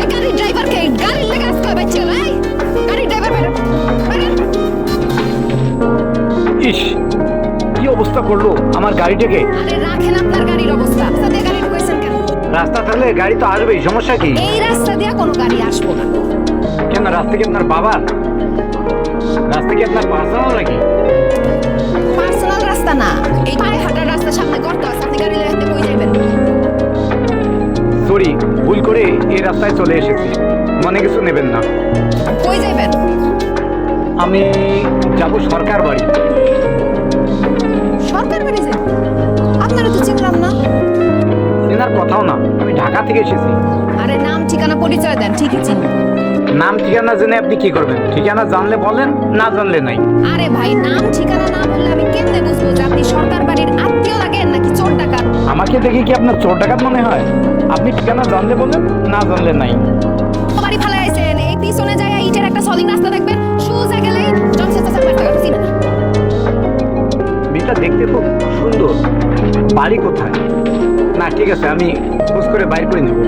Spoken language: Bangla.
এই গাড়ির ড্রাইভারকে গাড়ির লেগে আজকে বাইচে গেল। এই গাড়ির ড্রাইভার বেরো বেরো। ইস, কি অবস্থা করলো আমার গাড়িটাকে। আরে রাখেন আপনার গাড়ির অবস্থা। রাস্তা দিয়ে গাড়ি ঢুকাইছেন কেন? রাস্তা থাকলে গাড়ি তো আসবেই, সমস্যা কি? এই রাস্তা দিয়ে কোনো গাড়ি আসবো না। কেন, রাস্তা কি আপনার বাবার? রাস্তা কি আপনার পার্সোনাল নাকি? পার্সোনাল রাস্তা না, এই পায়ে হাঁটার রাস্তা, সামনে গর্ত আছে, আপনি গাড়ি লেগে কই যাবেন? সরি, ভুল করে এই রাস্তায় চলে এসেছি, মনে কিছু নেবেন না। কই যাবেন? আমি যাব সরকার বাড়ি। সরকার বাড়ি যাবেন? আপনারা তো চিনলাম না। চেনার কথাও না, আমি ঢাকা থেকে এসেছি। আরে নাম ঠিকানা পরিচয় দেন, ঠিকই চিনি। নাম ঠিকানা জেনে আপনি কি করবেন? ঠিকানা জানলে বলেন, না জানলে নাই। আরে ভাই, নাম ঠিকানা না বললে আমি কেমনে বুঝবো যে আপনি সরকার বাড়ির আত্মীয় লাগেন নাকি চোর ডাকাত? আমাকে দেখে কি আপনার চোর ডাকাত মনে হয়? আপনি ঠিকানা জানলে বলেন, না জানলে নাই। বাড়ি ফালে আইছেন, এই পিছনে জায়গা ইটের একটা সলিং রাস্তা দেখবেন, সোজা গেলে জনসন চাচার বাড়ি টাকা চিনেন। মেয়েটা দেখতে খুব সুন্দর, বাড়ি কোথায়? না ঠিক আছে, আমি খোঁজ করে বাইর করে নেব।